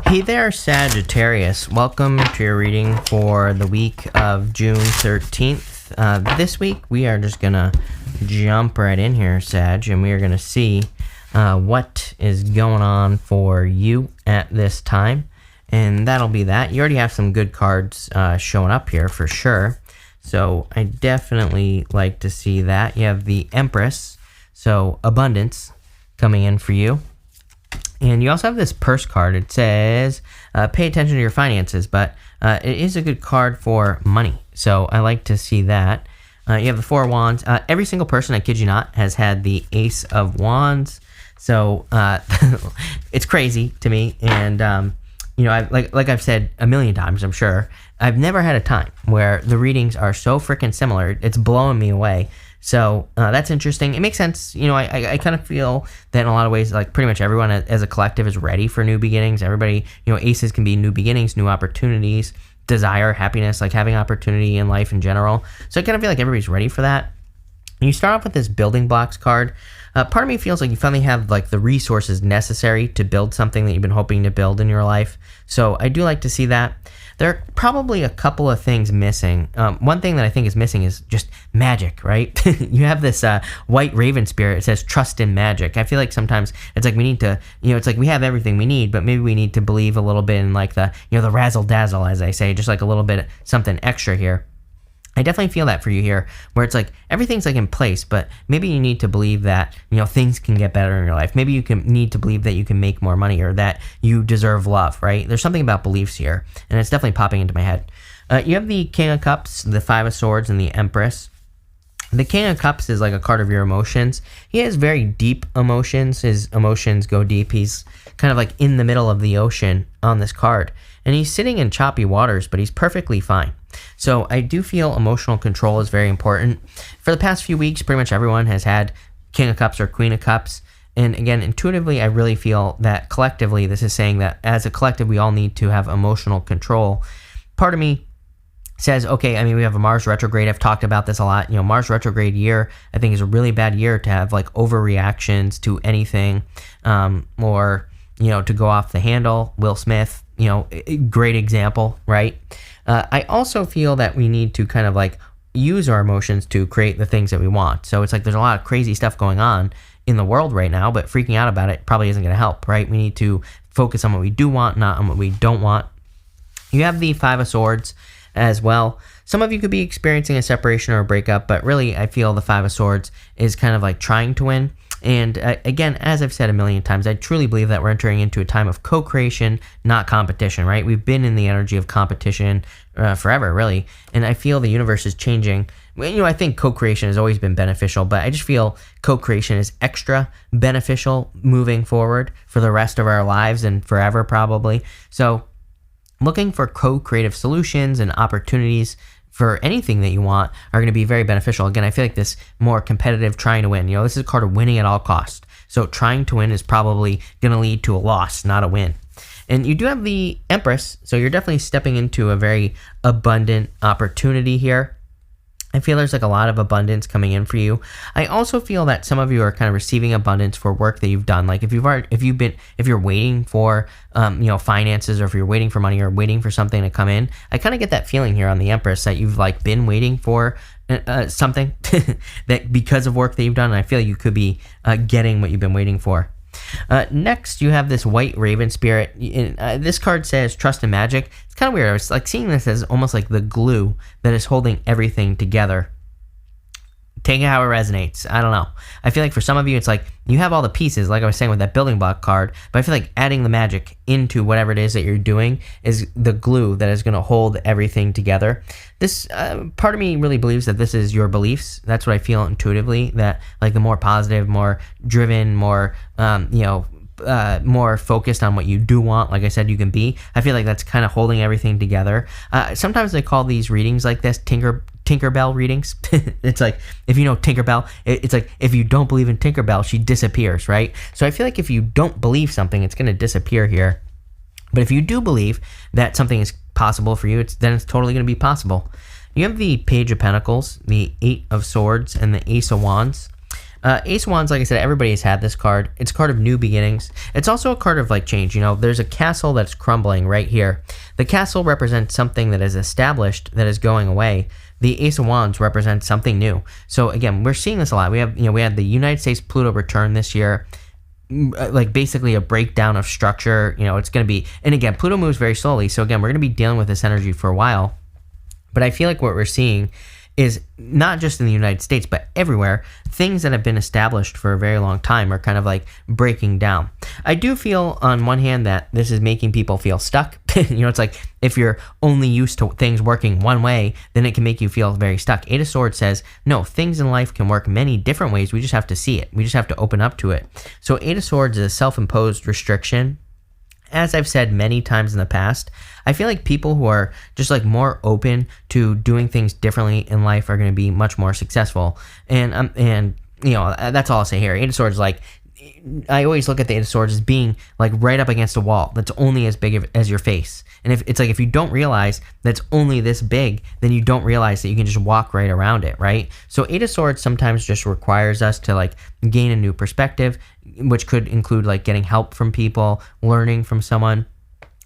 Hey there, Sagittarius. Welcome to your reading for the week of June 13th. This week, we are just going to jump right in here, Sag, and we are going to see what is going on for you at this time. And that'll be that. You already have some good cards showing up here for sure. So I definitely like to see that. You have the Empress, so abundance coming in for you. And you also have this purse card. It says, pay attention to your finances, but it is a good card for money. So I like to see that. You have the Four of Wands. Every single person, I kid you not, has had the Ace of Wands. So it's crazy to me. And, you know, like I've said a million times, I'm sure, I've never had a time where the readings are so freaking similar. It's blowing me away. So that's interesting. It makes sense. You know, I kind of feel that in a lot of ways, like pretty much everyone as a collective is ready for new beginnings. Everybody, you know, aces can be new beginnings, new opportunities, desire, happiness, like having opportunity in life in general. So I kind of feel like everybody's ready for that. And you start off with this building blocks card. Part of me feels like you finally have like the resources necessary to build something that you've been hoping to build in your life. So I do like to see that. There are probably a couple of things missing. One thing that I think is missing is just magic, right? You have this white raven spirit. It says trust in magic. I feel like sometimes it's like we need to, you know, it's like we have everything we need, but maybe we need to believe a little bit in like the, you know, the razzle dazzle, as I say, just like a little bit something extra here. I definitely feel that for you here, where it's like everything's like in place, but maybe you need to believe that, you know, things can get better in your life. Maybe you need to believe that you can make more money or that you deserve love, right? There's something about beliefs here, and it's definitely popping into my head. You have the King of Cups, the Five of Swords, and the Empress. The King of Cups is like a card of your emotions. He has very deep emotions. His emotions go deep. He's kind of like in the middle of the ocean on this card. And he's sitting in choppy waters, but he's perfectly fine. So I do feel emotional control is very important. For the past few weeks, pretty much everyone has had King of Cups or Queen of Cups. And again, intuitively, I really feel that collectively, this is saying that as a collective, we all need to have emotional control. Part of me says, okay, I mean, we have a Mars retrograde. I've talked about this a lot. You know, Mars retrograde year, I think is a really bad year to have like overreactions to anything, or, you know, to go off the handle. Will Smith, you know, great example, right? I also feel that we need to kind of like use our emotions to create the things that we want. So it's like there's a lot of crazy stuff going on in the world right now, but freaking out about it probably isn't going to help, right? We need to focus on what we do want, not on what we don't want. You have the Five of Swords as well. Some of you could be experiencing a separation or a breakup, but really I feel the Five of Swords is kind of like trying to win. And again, as I've said a million times, I truly believe that we're entering into a time of co-creation, not competition, right? We've been in the energy of competition forever, really. And I feel the universe is changing. You know, I think co-creation has always been beneficial, but I just feel co-creation is extra beneficial moving forward for the rest of our lives and forever, probably. So looking for co-creative solutions and opportunities for anything that you want are going to be very beneficial. Again, I feel like this more competitive trying to win, you know, this is a card of winning at all costs. So trying to win is probably going to lead to a loss, not a win. And you do have the Empress, so you're definitely stepping into a very abundant opportunity here. I feel there's like a lot of abundance coming in for you. I also feel that some of you are kind of receiving abundance for work that you've done. Like if you're waiting for, you know, finances, or if you're waiting for money or waiting for something to come in, I kind of get that feeling here on the Empress that you've like been waiting for something that because of work that you've done. And I feel you could be getting what you've been waiting for. Next, you have this white raven spirit. This card says trust in magic. It's kind of weird. I was like seeing this as almost like the glue that is holding everything together. Take it how it resonates. I don't know. I feel like for some of you, it's like you have all the pieces, like I was saying with that building block card, but I feel like adding the magic into whatever it is that you're doing is the glue that is going to hold everything together. This part of me really believes that this is your beliefs. That's what I feel intuitively, that like the more positive, more driven, more, you know, more focused on what you do want, like I said, you can be. I feel like that's kind of holding everything together. Sometimes they call these readings like this Tinkerbell readings. It's like, if you know Tinkerbell, it's like if you don't believe in Tinkerbell, she disappears, right? So I feel like if you don't believe something, it's going to disappear here. But if you do believe that something is possible for you, then it's totally going to be possible. You have the Page of Pentacles, the Eight of Swords, and the Ace of Wands. Ace of Wands, like I said, everybody has had this card. It's a card of new beginnings. It's also a card of like change. You know, there's a castle that's crumbling right here. The castle represents something that is established that is going away. The Ace of Wands represents something new. So again, we're seeing this a lot. We had the United States Pluto return this year, like basically a breakdown of structure. You know, it's going to be, and again, Pluto moves very slowly. So again, we're going to be dealing with this energy for a while. But I feel like what we're seeing is not just in the United States, but everywhere, things that have been established for a very long time are kind of like breaking down. I do feel on one hand that this is making people feel stuck. You know, it's like if you're only used to things working one way, then it can make you feel very stuck. Eight of Swords says, no, things in life can work many different ways. We just have to see it. We just have to open up to it. So Eight of Swords is a self-imposed restriction. As I've said many times in the past, I feel like people who are just like more open to doing things differently in life are going to be much more successful. And you know, that's all I'll say here. Eight of Swords is like, I always look at the Eight of Swords as being like right up against a wall that's only as big as your face. And if you don't realize that's only this big, then you don't realize that you can just walk right around it, right? So Eight of Swords sometimes just requires us to like gain a new perspective, which could include like getting help from people, learning from someone.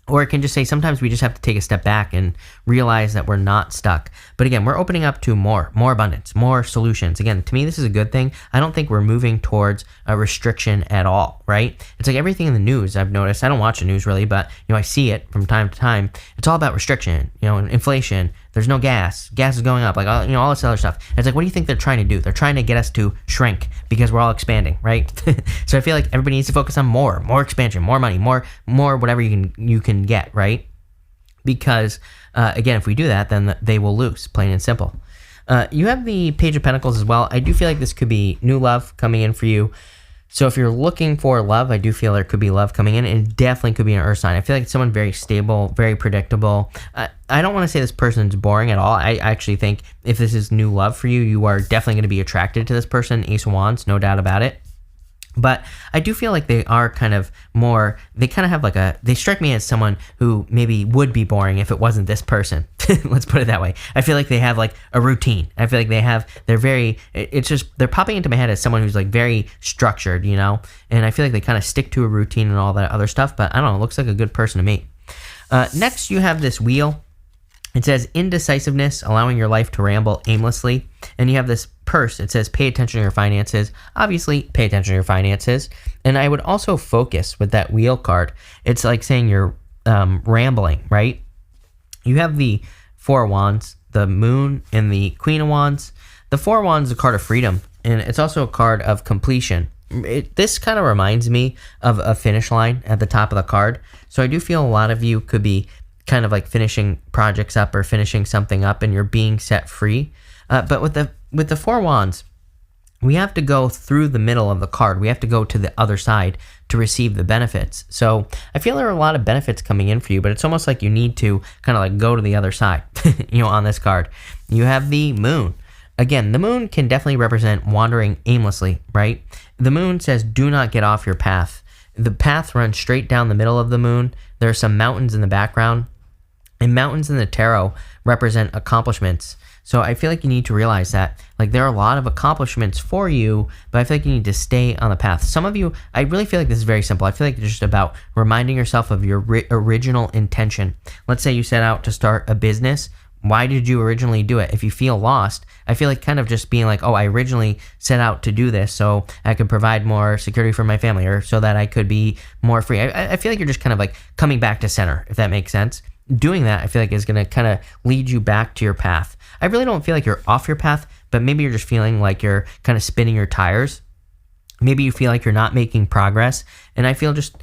Or it can just say sometimes we just have to take a step back and realize that we're not stuck. But again, we're opening up to more abundance, more solutions. Again, to me, this is a good thing. I don't think we're moving towards a restriction at all, right? It's like everything in the news I've noticed. I don't watch the news really, but you know, I see it from time to time. It's all about restriction, you know, and inflation. There's no gas. Gas is going up, like all, you know, all this other stuff. It's like, what do you think they're trying to do? They're trying to get us to shrink because we're all expanding, right? So I feel like everybody needs to focus on more expansion, more money, more whatever you can get, right? Because again, if we do that, then they will lose, plain and simple. You have the Page of Pentacles as well. I do feel like this could be new love coming in for you. So if you're looking for love, I do feel there could be love coming in, and it definitely could be an earth sign. I feel like it's someone very stable, very predictable. I don't want to say this person's boring at all. I actually think if this is new love for you, you are definitely going to be attracted to this person. Ace of Wands, no doubt about it. But I do feel like they are kind of more, they kind of have they strike me as someone who maybe would be boring if it wasn't this person. Let's put it that way. I feel like they have like a routine. I feel like they're popping into my head as someone who's like very structured, you know? And I feel like they kind of stick to a routine and all that other stuff, but I don't know, it looks like a good person to me. Next, you have this wheel. It says indecisiveness, allowing your life to ramble aimlessly. And you have this purse. It says pay attention to your finances. Obviously, pay attention to your finances. And I would also focus with that wheel card. It's like saying you're rambling, right? You have the Four of Wands, the Moon, and the Queen of Wands. The Four of Wands is a card of freedom, and it's also a card of completion. This kind of reminds me of a finish line at the top of the card. So I do feel a lot of you could be kind of like finishing projects up or finishing something up, and you're being set free. But with the Four of Wands, we have to go through the middle of the card. We have to go to the other side to receive the benefits. So I feel there are a lot of benefits coming in for you, but it's almost like you need to kind of like go to the other side, you know, on this card. You have the Moon. Again, the Moon can definitely represent wandering aimlessly, right? The Moon says, do not get off your path. The path runs straight down the middle of the Moon. There are some mountains in the background, and mountains in the tarot represent accomplishments. So I feel like you need to realize that, like, there are a lot of accomplishments for you, but I feel like you need to stay on the path. Some of you, I really feel like this is very simple. I feel like it's just about reminding yourself of your original intention. Let's say you set out to start a business. Why did you originally do it? If you feel lost, I feel like kind of just being like, oh, I originally set out to do this so I could provide more security for my family, or so that I could be more free. I feel like you're just kind of like coming back to center, if that makes sense. Doing that, I feel like, is going to kind of lead you back to your path. I really don't feel like you're off your path, but maybe you're just feeling like you're kind of spinning your tires. Maybe you feel like you're not making progress. And I feel just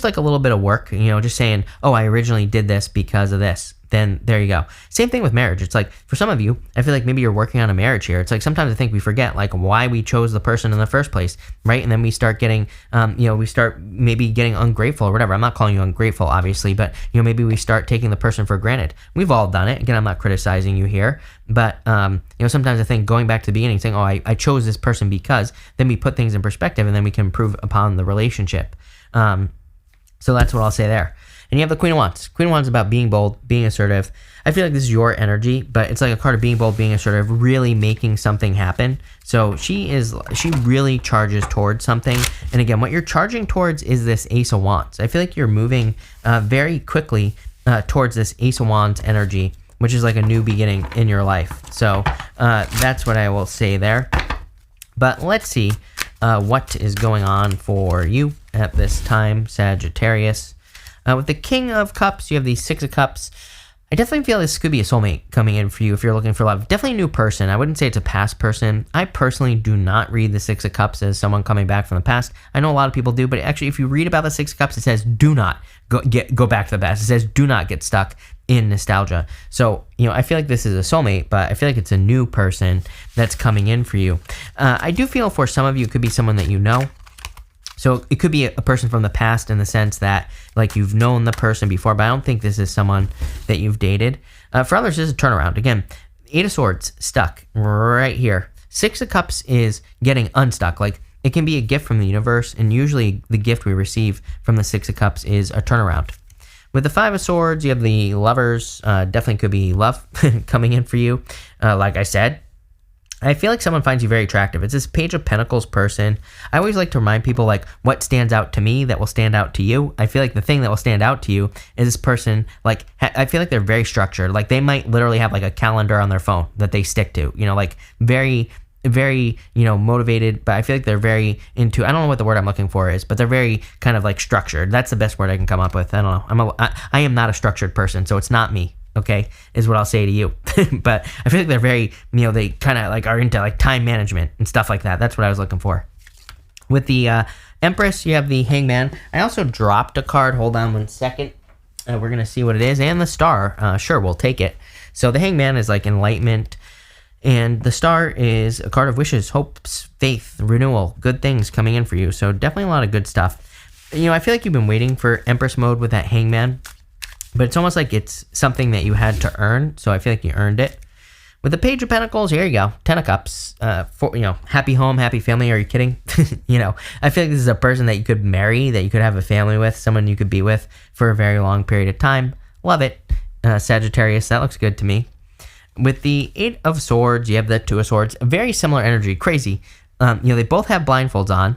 like a little bit of work, you know, just saying, oh, I originally did this because of this. Then there you go. Same thing with marriage. It's like, for some of you, I feel like maybe you're working on a marriage here. It's like sometimes I think we forget like why we chose the person in the first place, right? And then we start getting, we start maybe getting ungrateful or whatever. I'm not calling you ungrateful, obviously, but maybe we start taking the person for granted. We've all done it. Again, I'm not criticizing you here, but sometimes I think going back to the beginning, saying, oh, I chose this person because, then we put things in perspective and then we can improve upon the relationship. So that's what I'll say there. And you have the Queen of Wands. Queen of Wands is about being bold, being assertive. I feel like this is your energy, but it's like a card of being bold, being assertive, really making something happen. So she really charges towards something. And again, what you're charging towards is this Ace of Wands. I feel like you're moving very quickly towards this Ace of Wands energy, which is like a new beginning in your life. So that's what I will say there. But let's see what is going on for you at this time, Sagittarius. With the King of Cups, you have the Six of Cups. I definitely feel this could be a soulmate coming in for you if you're looking for love. Definitely a new person. I wouldn't say it's a past person. I personally do not read the Six of Cups as someone coming back from the past. I know a lot of people do, but actually if you read about the Six of Cups, it says do not go back to the past. It says do not get stuck in nostalgia. So, I feel like this is a soulmate, but I feel like it's a new person that's coming in for you. I do feel for some of you, it could be someone that you know. So it could be a person from the past in the sense that like you've known the person before, but I don't think this is someone that you've dated. For others, this is a turnaround. Again, Eight of Swords stuck right here. Six of Cups is getting unstuck. Like it can be a gift from the universe, and usually the gift we receive from the Six of Cups is a turnaround. With the Five of Swords, you have the Lovers. Definitely could be love coming in for you. Like I said, I feel like someone finds you very attractive. It's this Page of Pentacles person. I always like to remind people like what stands out to me that will stand out to you. I feel like the thing that will stand out to you is this person, like, I feel like they're very structured. Like they might literally have like a calendar on their phone that they stick to, like very, very, motivated, but I feel like they're very into, I don't know what the word I'm looking for is, but they're very kind of like structured. That's the best word I can come up with. I don't know. I am not a structured person, so it's not me. Okay, is what I'll say to you. But I feel like they're very, they kind of like are into like time management and stuff like that. That's what I was looking for. With the Empress, you have the Hangman. I also dropped a card. Hold on one second. We're going to see what it is. And the Star. Sure, we'll take it. So the Hangman is like enlightenment. And the Star is a card of wishes, hopes, faith, renewal, good things coming in for you. So definitely a lot of good stuff. I feel like you've been waiting for Empress mode with that Hangman. But it's almost like it's something that you had to earn, so I feel like you earned it. With the Page of Pentacles, here you go, 10 of Cups. Happy home, happy family. Are you kidding? I feel like this is a person that you could marry, that you could have a family with, someone you could be with for a very long period of time. Love it, Sagittarius. That looks good to me. With the Eight of Swords, you have the Two of Swords. Very similar energy, crazy. They both have blindfolds on.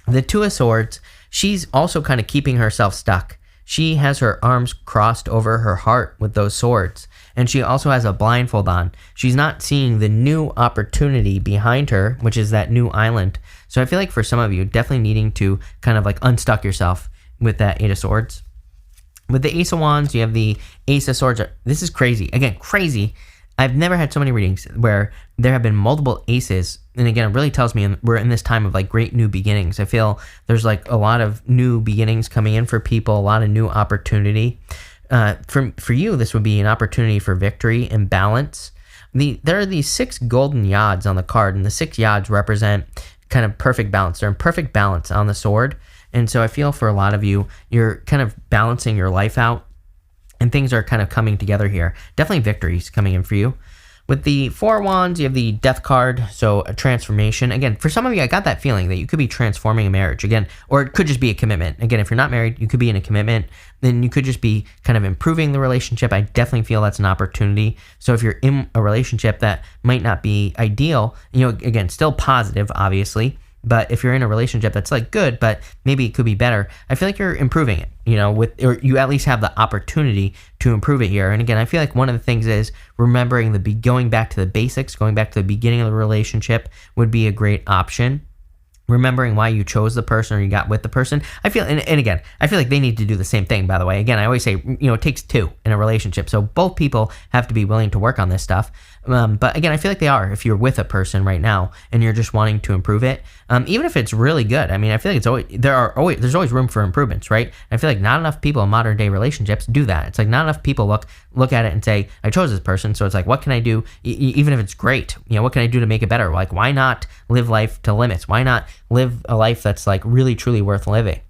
The Two of Swords, she's also kind of keeping herself stuck. She has her arms crossed over her heart with those swords, and she also has a blindfold on. She's not seeing the new opportunity behind her, which is that new island. So I feel like for some of you, definitely needing to kind of like unstuck yourself with that Eight of Swords. With the Ace of Wands, you have the Ace of Swords. This is crazy. Again, crazy. I've never had so many readings where there have been multiple aces. And again, it really tells me we're in this time of like great new beginnings. I feel there's like a lot of new beginnings coming in for people, a lot of new opportunity. For you, this would be an opportunity for victory and balance. There are these 6 golden yods on the card, and the 6 yods represent kind of perfect balance. They're in perfect balance on the sword. And so I feel for a lot of you, you're kind of balancing your life out. And things are kind of coming together here. Definitely victories coming in for you. With the Four of Wands, you have the Death card, so a transformation. Again, for some of you, I got that feeling that you could be transforming a marriage. Again, or it could just be a commitment. Again, if you're not married, you could be in a commitment. Then you could just be kind of improving the relationship. I definitely feel that's an opportunity. So if you're in a relationship that might not be ideal, again, still positive, obviously. But if you're in a relationship that's like good, but maybe it could be better, I feel like you're improving it, or you at least have the opportunity to improve it here. And again, I feel like one of the things is remembering going back to the basics, going back to the beginning of the relationship would be a great option. Remembering why you chose the person or you got with the person. I feel, and again, I feel like they need to do the same thing, by the way. Again, I always say, it takes 2 in a relationship. So both people have to be willing to work on this stuff. But again, I feel like they are if you're with a person right now and you're just wanting to improve it. Even if it's really good. I mean, I feel like there's always room for improvements, right? I feel like not enough people in modern day relationships do that. It's like not enough people look at it and say, I chose this person. So it's like, what can I do? Even if it's great, what can I do to make it better? Like, why not live life to limits? Why not live a life that's like really, truly worth living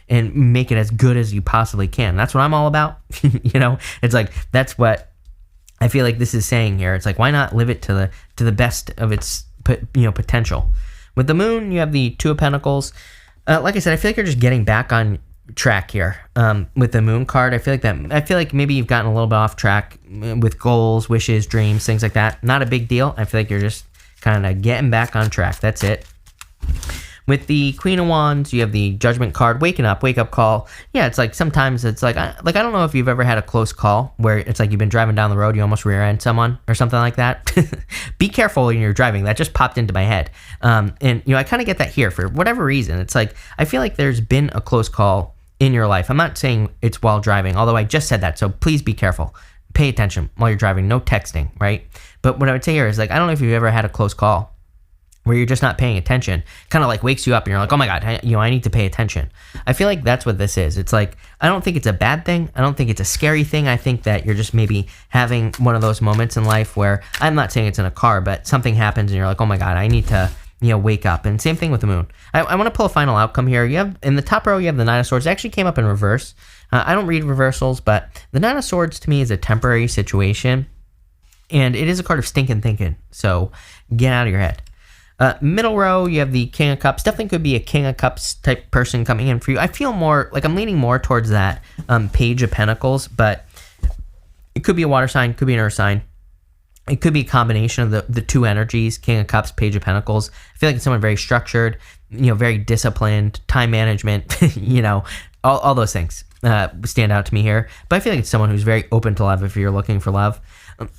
and make it as good as you possibly can? That's what I'm all about. It's like, that's what I feel like this is saying here. It's like, why not live it to the best of its potential? With the Moon, you have the Two of Pentacles. Like I said, I feel like you're just getting back on track here with the moon card. I feel like maybe you've gotten a little bit off track with goals, wishes, dreams, things like that. Not a big deal. I feel like you're just kind of getting back on track. That's it. With the Queen of Wands, you have the Judgment card. Wake up call. Yeah, it's like sometimes it's like I don't know if you've ever had a close call where it's like you've been driving down the road, you almost rear end someone or something like that. Be careful when you're driving. That just popped into my head. And I kind of get that here for whatever reason. It's like I feel like there's been a close call in your life. I'm not saying it's while driving, although I just said that. So please be careful. Pay attention while you're driving. No texting, right? But what I would say here is like I don't know if you've ever had a close call where you're just not paying attention, kind of like wakes you up and you're like, oh my God, I need to pay attention. I feel like that's what this is. It's like, I don't think it's a bad thing. I don't think it's a scary thing. I think that you're just maybe having one of those moments in life where, I'm not saying it's in a car, but something happens and you're like, oh my God, I need to, wake up. And same thing with the moon. I want to pull a final outcome here. You have, in the top row, you have the Nine of Swords. It actually came up in reverse. I don't read reversals, but the Nine of Swords to me is a temporary situation. And it is a card of stinking thinking. So get out of your head. Middle row, you have the King of Cups. Definitely could be a King of Cups type person coming in for you. I feel more like I'm leaning more towards that Page of Pentacles, but it could be a water sign, could be an earth sign. It could be a combination of the two energies, King of Cups, Page of Pentacles. I feel like it's someone very structured, very disciplined, time management, all those things stand out to me here. But I feel like it's someone who's very open to love if you're looking for love.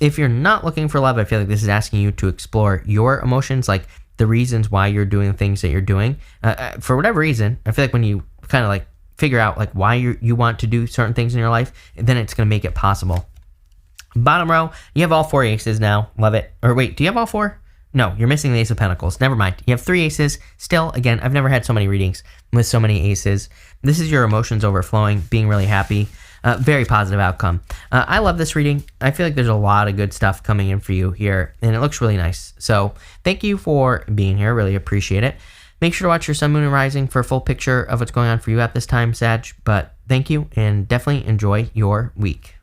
If you're not looking for love, I feel like this is asking you to explore your emotions, like the reasons why you're doing the things that you're doing. For whatever reason, I feel like when you kind of like figure out like why you want to do certain things in your life, then it's going to make it possible. Bottom row, you have all 4 aces now. Love it. Or wait, do you have all 4? No, you're missing the Ace of Pentacles. Never mind. You have 3 aces. Still, again, I've never had so many readings with so many aces. This is your emotions overflowing, being really happy. Very positive outcome. I love this reading. I feel like there's a lot of good stuff coming in for you here, and it looks really nice. So thank you for being here. Really appreciate it. Make sure to watch your Sun, Moon, and Rising for a full picture of what's going on for you at this time, Sag. But thank you, and definitely enjoy your week.